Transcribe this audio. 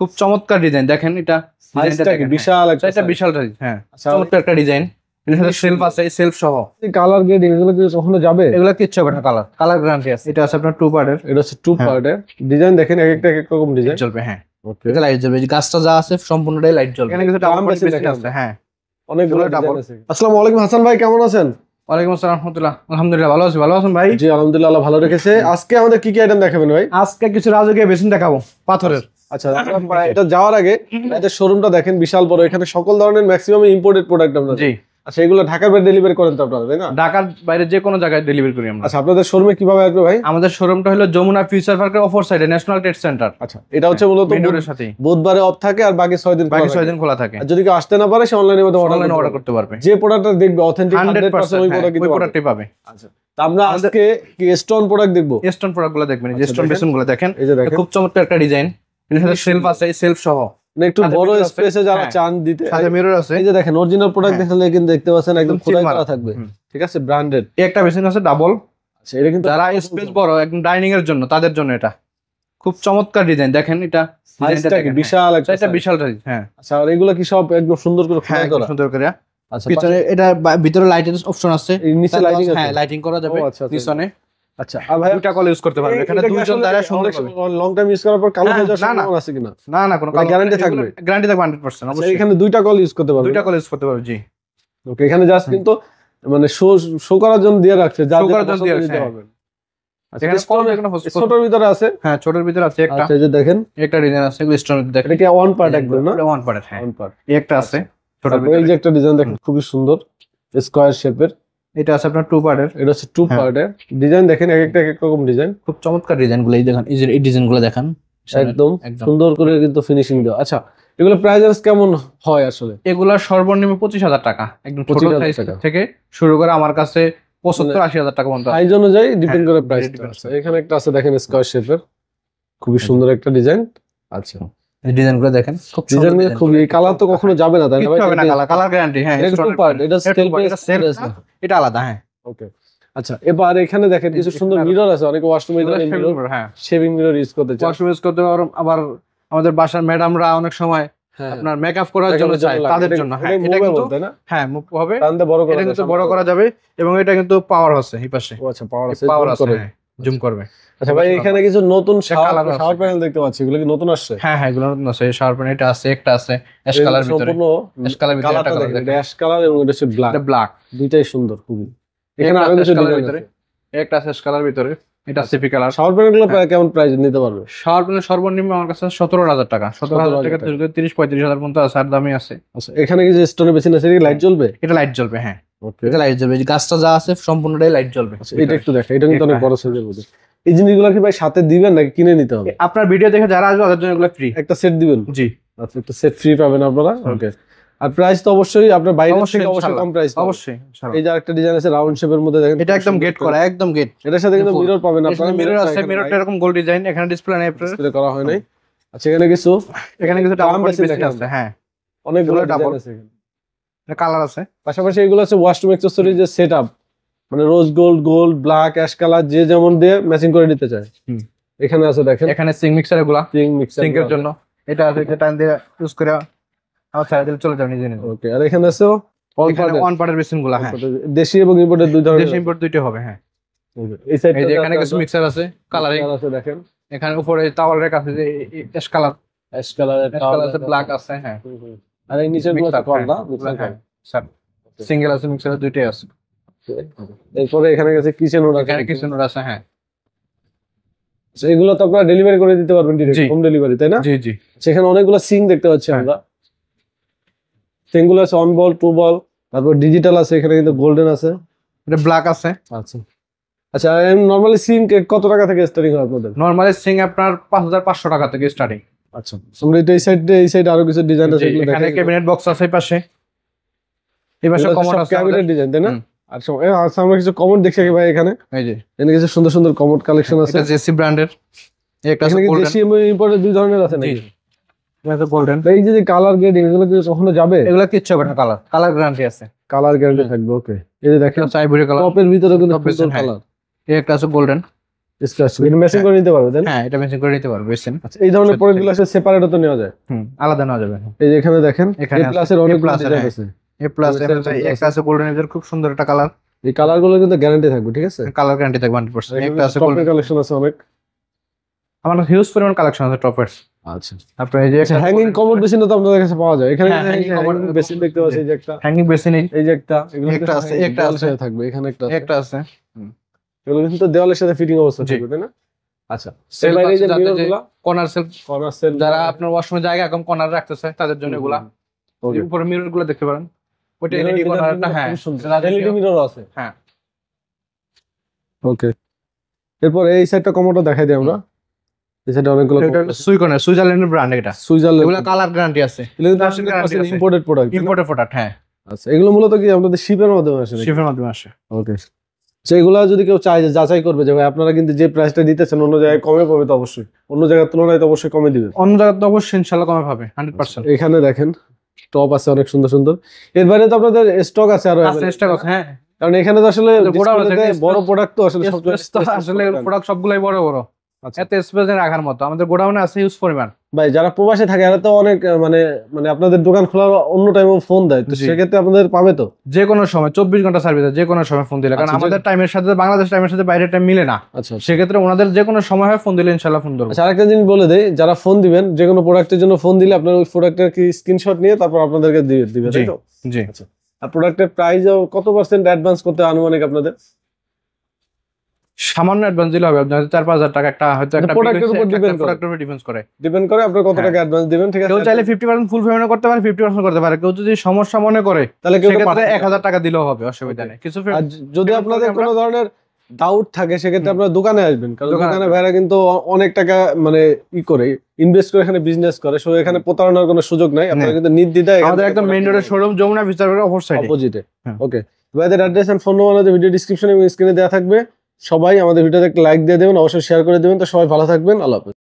খুব চমৎকার ডিজাইন দেখেন এটা সাইজটা কি বিশাল একটা এটা বিশাল সাইজ হ্যাঁ চমৎকার একটা ডিজাইন এর সাথে সেলফ আছে সেলফ সহ কালার গ্রেডিং এগুলো কি কখনো যাবে এগুলা কিচ্ছু হবে না কালার গ্যারান্টি আছে এটা আছে আপনার টু পার্টের এটা হচ্ছে টু পার্টের ডিজাইন দেখেন এক একটা এক রকম ডিজাইন চলবে হ্যাঁ ওকে এটা লাইট জ্বলবে এই গাছটা যা আছে সম্পূর্ণটাই লাইট জ্বলবে এখানে কিছু দাম বেশি আছে হ্যাঁ অনেকগুলো ডিজাইন আছে আসসালামু আলাইকুম হাসান ভাই কেমন আছেন ওয়ালাইকুম আসসালাম রাহমাতুল্লাহ আলহামদুলিল্লাহ ভালো আছেন ভাই জি আলহামদুলিল্লাহ আল্লাহ ভালো রেখেছে আজকে আমাদের কি কি আইটেম দেখাবেন ভাই আজকে কিছু রাজকীয় বেসিন দেখাবো পাথরের আচ্ছা এটা যাওয়ার আগে এটা শোরুমটা দেখেন বিশাল বড় এখানে সকল ধরনের ম্যাক্সিমাম ইম্পোর্টেড প্রোডাক্ট আপনারা জি আচ্ছা এগুলো ঢাকার বাইরে ডেলিভারি করেন তো আপনারা তাই না ঢাকার বাইরে যে কোনো জায়গায় ডেলিভারি করি আমরা আচ্ছা আপনাদের শোরুমে কিভাবে আসবে ভাই আমাদের শোরুমটা হলো যমুনা ফিউচার পার্কের অপর সাইডে ন্যাশনাল ট্রেড সেন্টার আচ্ছা এটা হচ্ছে মূলত মেইনরোডের সাথে বুধবারে অফ থাকে আর বাকি 6 দিন বাকি 6 দিন খোলা থাকে আর যদি কেউ আসতে না পারে সে অনলাইনে অনলাইনে অর্ডার করতে পারবে যে প্রোডাক্টটা দেখবে অথেন্টিক 100% ওই প্রোডাক্টই পাবে আচ্ছা তো আমরা আজকে কি স্টোন প্রোডাক্ট দেখবো স্টোন প্রোডাক্টগুলো দেখবেন যে স্টোন বেসিনগুলো দেখেন এই যে দেখেন খুব চমৎকার একটা ডিজাইন এর সাথে সেলফ আছে সেলফ সহ মানে একটু বড় স্পেসে যারা চান দিতে সাথে মিরর আছে এই যে দেখেন অরিজিনাল প্রোডাক্ট দেখলে কিন্তু দেখতে পাচ্ছেন একদম খোদাই করা থাকবে ঠিক আছে ব্র্যান্ডেড একটা বেসিন আছে ডাবল আচ্ছা এটা কিন্তু যারা স্পেস বড় একদম ডাইনিং এর জন্য তাদের জন্য এটা খুব চমৎকার ডিজাইন দেখেন এটা সাইজটা কি বিশাল একটা এটা বিশাল সাইজ হ্যাঁ আচ্ছা আর এগুলো কি সব একদম সুন্দর করে খোদাই করা সুন্দর করে আচ্ছা পিছনে এটা ভিতরে লাইটের অপশন আছে নিচে লাইটিং আছে হ্যাঁ লাইটিং করা যাবে পিছনে আচ্ছা আর ভাই দুইটা কল ইউজ করতে পারবে এখানে দুইজন দাঁড়ায় সুন্দর হবে লং টাইম ইউজ করার পর কালো হয়ে যাওয়ার সম্ভাবনা আছে কিনা না কোনো গ্যারান্টি থাকবে 100% অবশ্যই এখানে দুইটা কল ইউজ করতে পারবে দুইটা কল ইউজ করতে পারবে জি ওকে এখানে জাস্ট কিন্তু মানে শো করার জন্য দিয়ে রাখছে যা করার জন্য দিয়ে দিতে পারবেন এখানে ছোটর ভিতরে আছে হ্যাঁ ছোটর ভিতরে আছে একটা আচ্ছা এই যে দেখেন একটা ডিজাইন আছে এগুলো স্টোন দেখেন এটা কি ওয়ান পার্ট একদম না ওয়ান পার্ট হ্যাঁ ওয়ান পার্ট একটা আছে ছোট এই যে একটা ডিজাইন দেখেন খুবই সুন্দর স্কয়ার শেপের এটা আছে আপনার টু পার্টের এটা হচ্ছে টু পার্টের ডিজাইন দেখেন এক একটা এক রকম ডিজাইন খুব চমৎকার ডিজাইনগুলো এই দেখেন এই ডিজাইনগুলো দেখেন একদম সুন্দর করে কিন্তু ফিনিশিং দেওয়া আচ্ছা এগুলো প্রাইস কেমন হয় আসলে এগুলা সর্বনিম্ন 25,000 টাকা একদম ছোট সাইজ থেকে শুরু করে আমার কাছে 75-80,000 টাকা পর্যন্ত সাইজ অনুযায়ী ডিপেন্ড করে প্রাইস এখানে একটা আছে দেখেন স্কয়ার শেপের খুবই সুন্দর একটা ডিজাইন আচ্ছা এই ডিজাইনগুলো দেখেন খুব ডিজাইন খুবই কালার তো কখনো যাবে না তাই না ভাই কালার গ্যারান্টি হ্যাঁ এটা টু পার্ট এটা সেলফ এটা আলাদা হ্যাঁ ওকে আচ্ছা এবার এখানে দেখেন কিছু সুন্দর মিরর আছে অনেক ওয়াশরুমে মিরর হ্যাঁ শেভিং মিরর ইউজ করতে চায় ওয়াশরুম ইউজ করতে পারো আবার আমাদের বাসার ম্যাডামরা অনেক সময় আপনার মেকআপ করার জন্য চায় তাদের জন্য হ্যাঁ এটা কিন্তু হ্যাঁ মুভ হবে টানতে বড় করা এটা কিন্তু বড় করা যাবে এবং এটা কিন্তু পাওয়ার আছে এই পাশে ও আচ্ছা পাওয়ার আছে পাওয়ার আছে জুম করবে আচ্ছা ভাই এখানে কিছু নতুন শাওয়ার প্যানেল দেখতে পাচ্ছি এগুলো কি নতুন আসছে হ্যাঁ এগুলো নতুন আছে শাওয়ার প্যানেল এটা আছে একটা আছে অ্যাশ কালার ভিতরে অ্যাশ কালার ভিতরে একটা কালার দেখেন অ্যাশ কালার এবং এটা হচ্ছে ব্ল্যাক এটা ব্ল্যাক দুইটাই সুন্দর খুবই এখানে আরো কিছু ডিজাইন ভিতরে একটা আছে অ্যাশ কালার ভিতরে এটা সিপি কালার শাওয়ার প্যানেলগুলো কেমন প্রাইস নিতে পারবে শাওয়ার প্যানেল সর্বনিম্ন আমার কাছে 17,000 টাকা 17,000 টাকা থেকে 30-35,000 পর্যন্ত আছে আর দামি আছে আচ্ছা এখানে কি যে স্টোনে বেসিন আছে লাইট জ্বলবে এটা লাইট জ্বলবে হ্যাঁ ওকে এটা লাইট জ্বলবে এই গাছটা যা আছে সম্পূর্ণটাই লাইট জ্বলবে এটা একটু দেখো এটা কিন্তু অনেক বড় সাইজের মধ্যে এই জিনিসগুলো কি ভাই সাথে দিবেন নাকি কিনে নিতে হবে আপনার ভিডিও দেখে যারা আসবে তাদের জন্য এগুলো ফ্রি একটা সেট দিবেন জি আচ্ছা একটা সেট ফ্রি পাবেন আপনারা ওকে আর প্রাইস তো অবশ্যই আপনার বাইরে থেকে অবশ্যই কম প্রাইস অবশ্যই এই যে আরেকটা ডিজাইন আছে রাউন্ড শেপের মধ্যে দেখেন এটা একদম গেট করা একদম গেট এটার সাথে কিন্তু মিরর পাবেন আপনারা মিরর আছে মিররটা এরকম গোল্ড ডিজাইন এখানে ডিসপ্লে নাই ডিসপ্লে করা হয় নাই আচ্ছা এখানে কিছু ডাবল বেসিন আছে হ্যাঁ অনেকগুলো ডাবল আছে এটা কালার আছে পাশাপাশি এগুলো আছে ওয়াশরুম অ্যাকসেসরিজ যে সেটআপ মানে rose gold black ash colour যে যেমন দিয়ে ম্যাচিং করে নিতে চায় এখানে আছে দেখেন এখানে সিঙ্ক মিক্সার এগুলা সিঙ্কের জন্য এটা আছে এটা টাইম দিয়ে ইউজ করে আচ্ছা দিলে চলে যাবে নিজে নিজে ওকে আর এখানে আছে ওয়ান পার্টের বেসিনগুলা হ্যাঁ দেশি এবং ইম্পোর্টেড দুই ধরনের দেশি ইম্পোর্ট দুইটা হবে হ্যাঁ এই সাইডে এখানে কিছু মিক্সার আছে কালারিং আছে দেখেন এখানে উপরে টাওয়াল রেক আছে যে অ্যাশ কালার আছে ব্ল্যাক আছে হ্যাঁ আর এই নিচের গুলো কল না হ্যাঁ স্যার সিঙ্গেল আছে মিক্সার দুইটাই আছে এরপরে এখানে গেছে কিচেন ওর এখানে কিচেন ওর আছে হ্যাঁ এগুলো তো আপনারা ডেলিভারি করে দিতে পারবেন ডাইরেক্ট হোম ডেলিভারি তাই না জি জি সেখানে অনেকগুলো সিঙ্ক দেখতে পাচ্ছি আমরা সিঙ্গুলো আছে অন বল টু বল তারপর ডিজিটাল আছে এখানে কিন্তু গোল্ডেন আছে এটা ব্ল্যাক আছে আচ্ছা আচ্ছা নরমালি সিঙ্ক কত টাকা থেকে স্টার্টিং হয় আপনাদের নরমালি সিঙ্ক আপনার 5,500 টাকা থেকে স্টার্টিং আচ্ছা আমরা এই সাইডে আরো কিছু ডিজাইন আছে এখানে ক্যাবিনেট বক্স আছে এই পাশে কমন আছে ক্যাবিনেট ডিজাইন তাই না আর আমরা কিছু কমোড দেখছি ভাই এখানে এই যে এখানে কিছু সুন্দর সুন্দর কমোড কালেকশন আছে এটা জেসি ব্র্যান্ডের একটা আছে গোল্ডেন দেশি এবং ইম্পোর্টেড দুই ধরনের আছে নাকি এটা গোল্ডেন এই যে কালার গ্রেডিং এগুলো কি কখনো যাবে এগুলো কিচ্ছু হবে না কালার গ্যারান্টি আছে কালার গ্যারান্টি থাকবে ওকে এই যে দেখেন আইভরি কালার টপের ভিতরে কিন্তু সুন্দর কালার এই একটা আছে গোল্ডেন স্ক্র্যাচ ম্যাচিং করে নিতে পারবে তাই না? হ্যাঁ, এটা ম্যাচিং করে নিতে পারবে বেসিন। আচ্ছা, এই ধরনের প্রোডাক্টগুলো আসলে সেপারেটও তো নেওয়া যায়। আলাদা নেওয়া যাবে। এই যে এখানে দেখেন এখানে A+ এর অনেক ডিজাইন হ্যাঁ। আছে। A+ একটা আছে গোল্ডেন এর খুব সুন্দর একটা কালার। এই কালারগুলো কিন্তু গ্যারান্টি থাকবে, ঠিক আছে? কালার গ্যারান্টি থাকবে 100%। একটা আছে টপের কালেকশন আছে অনেক। আমার হিউজ পরিমাণ কালেকশন আছে টপের। আচ্ছা, আপনার এই যে হ্যাঙ্গিং কমোড বেসিন তো আপনাদের কাছে পাওয়া যায়। এখানে হ্যাঁ, hanging commode বেসিন দেখতে পাচ্ছি, এই যে একটা হ্যাঙ্গিং বেসিন, এই যে একটা, এগুলো একটা আছে, একটা দেওয়ালের আছে। সাথে থাকবে। এখানে একটা আছে। একটা আছে। এগুলো কিন্তু দেওয়ালের সাথে ফিটিং অবস্থা জি। থাকবে তাই না? আচ্ছা, সেল এবারে এই যে যাতে যে মিররগুলো কর্নার সেল, কর্নার সেল যারা আপনার ওয়াশরুমে জায়গা কম কর্নার রাখতেছে তাদের জন্য এগুলা। ওকে, উপরে মিরর গুলো দেখতে পারেন, ওইটা এলইডি কর্নারটা। হ্যাঁ, এলইডি মিরর আছে। হ্যাঁ। ওকে, এরপর এই সাইডটা কমোডটা দেখাই দিই আমরা। এই সাইডে অনেকগুলো সুইকনের সুইজারল্যান্ডের ব্র্যান্ড এটা। সুইজারল্যান্ড, এগুলা কালার গ্যারান্টি আছে, ইম্পোর্টেড প্রোডাক্ট। Imported product. হ্যাঁ, আচ্ছা, এগুলো মূলত কি আপনাদের শিপের মাধ্যমে আসে? শিপের মাধ্যমে আসে। ওকে, সেগুলা যদি কেউ চায় যে যাচাই করবে যে ভাই আপনারা কিন্তু যে প্রাইসটা দিতেছেন অন্য জায়গায় কমে পাবে, তো অবশ্যই অন্য জায়গার তুলনায় তো অবশ্যই কমে দিবে। অন্য জায়গায় তো অবশ্যই ইনশাআল্লাহ কমে পাবে 100%। এখানে দেখেন টপ আছে অনেক সুন্দর সুন্দর। এর বাইরে তো আপনাদের স্টক আছে আরো স্টক আছে। হ্যাঁ, কারণ এখানে তো আসলে গোডাউন আছে, বড় প্রোডাক্ট তো আসলে আসলে প্রোডাক্ট সবগুলাই বড় বড়। আচ্ছা, এত স্পেস রাখার মতো আমাদের গোডাউনে আছে হিউজ পরিমাণ। ভাই যারা প্রবাসে থাকে এরা তো অনেক মানে আপনাদের দোকান খোলার অন্য টাইমে ফোন দেয়, তো জি। সেক্ষেত্রে আপনাদের পাবে তো যে কোনো সময় 24 ঘন্টা সার্ভিস, যে কোনো সময় ফোন দিলে, কারণ আচ্ছা, আমাদের টাইমের সাথে বাংলাদেশ টাইমের সাথে বাইরের টাইম মিলে না। আচ্ছা, সেক্ষেত্রে ওনাদের যে কোনো সময় হয় ফোন দিলে ইনশাআল্লাহ ফোন ধরবো। আচ্ছা, আরেকটা জিনিস বলে দেই, যারা ফোন দিবেন যে কোনো প্রোডাক্টের জন্য ফোন দিলে আপনার ওই প্রোডাক্টের কি স্ক্রিনশট নিয়ে তারপর আপনাদেরকে দিবে তাই তো? জি। আচ্ছা, আর প্রোডাক্টের প্রাইস কত % অ্যাডভান্স করতে আনুমানিক আপনাদের? সামান্য অ্যাডভান্স দিলে হবে, আপনাদের 4-5 হাজার টাকা একটা হয়তো একটা প্রোডাক্টের উপর ডিপেন্ড করে, ডিপেন্ড করে আপনার কত টাকা অ্যাডভান্স দিবেন, ঠিক আছে? কেউ চাইলে 50% ফুল পেমেন্ট করতে পারে, 50% করতে পারে। কেউ যদি সমস্যা মনে করে তাহলে কেউ সেক্ষেত্রে 1000 টাকা দিলেও হবে, অসুবিধা নেই। কিছু আর যদি আপনাদের কোনো ধরনের ডাউট থাকে সেক্ষেত্রে আপনারা দোকানে আসবেন, কারণ দোকানে ভাইরা কিন্তু অনেক টাকা মানে করে ইনভেস্ট করে এখানে বিজনেস করে, সো এখানে প্রতারণার কোনো সুযোগ নাই। আপনারা কিন্তু নির্দ্বিধায় আমাদের একদম মেইন রোডের শোরুম, যমুনা বিচারের অপোজিটে। ওকে, ভাইদের address and phone number video ডেসক্রিপশনে এবং স্ক্রিনে দেওয়া থাকবে। সবাই আমাদের ভিডিওতে একটা লাইক দিয়ে দেবেন, অবশ্যই শেয়ার করে দেবেন। তো সবাই ভালো থাকবেন, আল্লাহ হাফেজ।